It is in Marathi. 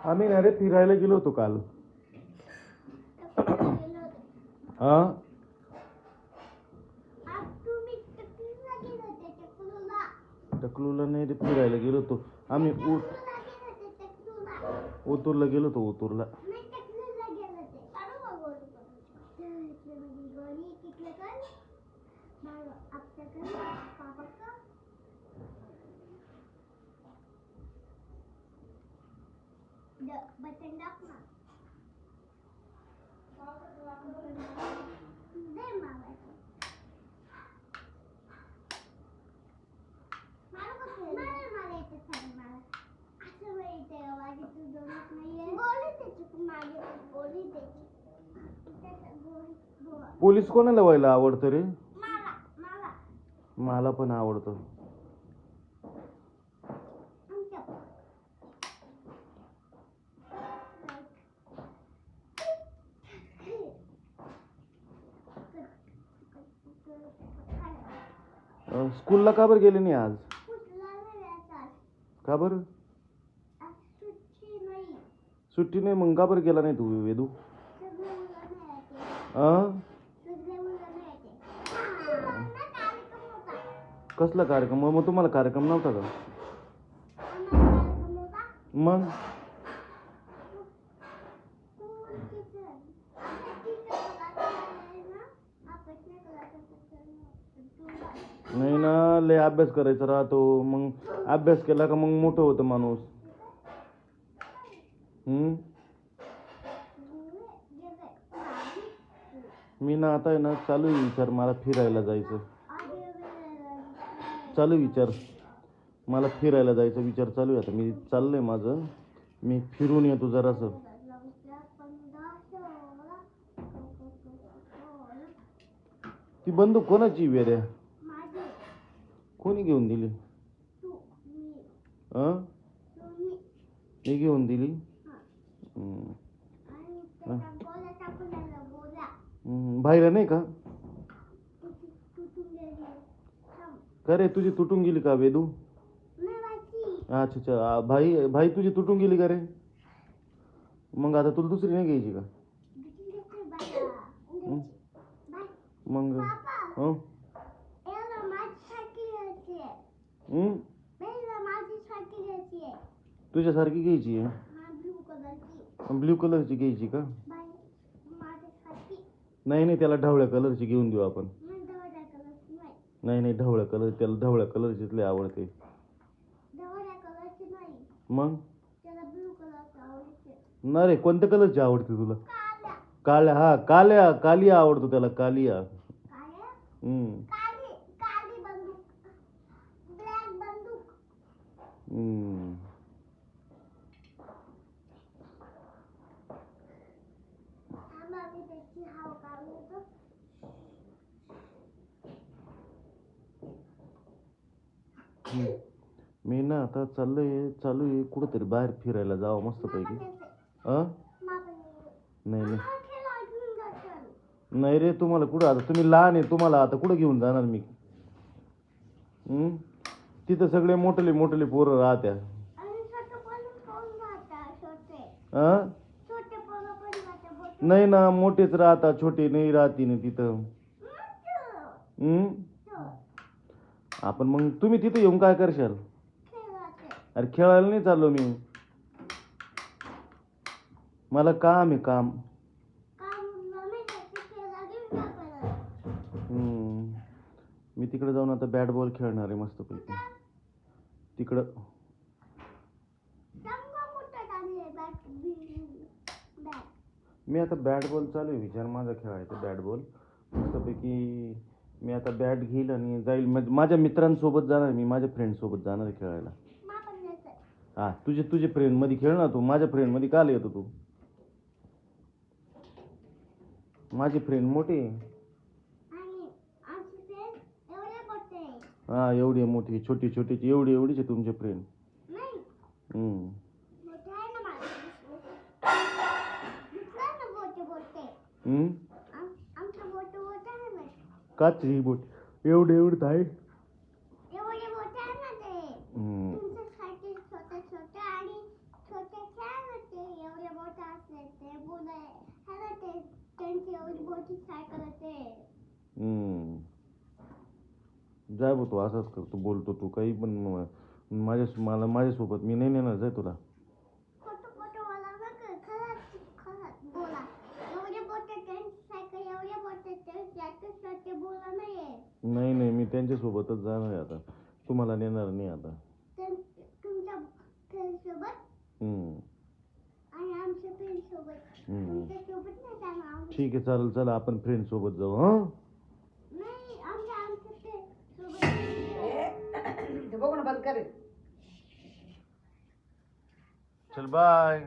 आम्ही ना रे फिरायला गेलो होतो काल. हा टकलूला नाही रे, फिरायला गेलो होतो आम्ही. ओतूरला गेलो होतो, ओतूरला. पोलीस कोणाला व्हायला आवडतं रे? मला पण आवडतं. स्कूलला का बरं गेले नाही आज? का बरं सुट्टी नाही? मग का बरं गेला नाही तू वेदू? कसला कार्यक्रम? मग तुम्हाला कार्यक्रम नव्हता का? मग नाही ना, लय अभ्यास करायचा राहतो. मग अभ्यास केला का मग मोठं होतं माणूस. मी ना आता आहे ना, चालू आहे विचार मला फिरायला जायचं. चालू विचार मला फिरायला जायचा विचार चालू आहे. आता मी चाललंय माझं, मी फिरून येतो जरासं. ती बंदूक कोणाची वेड्या? कोणी घेऊन दिली? मी घेऊन दिली. भाईला नाही का? का रे, तुझी तुटून गेली का वेदू? अच्छा अच्छा, भाई तुझी तुटून गेली का रे? मग आता तुला दुसरी नाही घ्यायची का? मग तुझ्यासारखी घ्यायची आहे? ब्ल्यू कलरची घ्यायची का? नाही नाही, त्याला ढवळ्या कलरची घेऊन देऊ आपण. नाही नाही, ढवळ्या कलर, त्याला ढवळ्या कलरचीच लय आवडते. मग नाही रे, कोणत्या कलरची आवडते तुला? काळ्या. हा कालिया आवडतो त्याला, कालिया. मी ना आता चालू आहे कुठंतरी बाहेर फिरायला जावं मस्त पैकी. नाही नाही नाही रे, तुम्हाला कुठं, आता तुम्ही लहान आहे, तुम्हाला आता कुठं घेऊन जाणार मी? तिथं सगळे मोठे पोरं राहत्या. नाही ना, मोठेच राहतात, छोटे नाही राहती ना तिथं. आपण मग तुम्ही तिथे येऊन काय करशाल? अरे खेळायला नाही चाललो मी, मला काम आहे, काम. मी तिकडे जाऊन आता बॅट बॉल खेळणार आहे मस्त पैकी तिकडं. मी आता बॅट बॉल चालू आहे विचार माझा खेळायचा, बॅट बॉल मस्तपैकी. मी आता बॅट घेईल आणि जाईल, माझ्या मित्रांसोबत जाणार, मी माझ्या फ्रेंड सोबत जाणार खेळायला. हा, तुझे फ्रेंड मध्ये खेळ ना तू, माझ्या फ्रेंड मध्ये काल येतो तू? माझी फ्रेंड मोठी आहे. हा, एवढी मोठी, छोटी एवढीच आहे तुमचे फ्रेंड. हम्म? आमचं बोट मोठं आहे ना. काचरी बोट एवढं आहे. एवढे मोठे आहे ना ते. हम्म. तुमच्यासाठी छोटे आणि छोटे खेळ होते. एवढे मोठे असले ते मुलं आहे ना ते त्यांची एवढी मोठी सायकल होते. हम्म. जाय बघ तू असंच करतो बोलतो तू काही पण माझ्यासोबत मी नाही नेणार जाय तुला. खोटं मला नका खरंच बोला. एवढे मोठे त्यांची सायकल एवढे मोठे त्याच्यासाठी बोला नाहीये. नाही मी त्यांच्यासोबतच जाणार आहे आता. तुम्हाला नेणार नाही आता. तुमच्या फ्रेंडसोबत हम्म. आणि आमच्या फ्रेंडसोबत. तुमच्यासोबत नाही जाणार. ठीक आहे चालेल चला आपण फ्रेंड सोबत जाऊ हा. नाही आमच्या फ्रेंडसोबत. बघू ना बंद करे. चल बाय.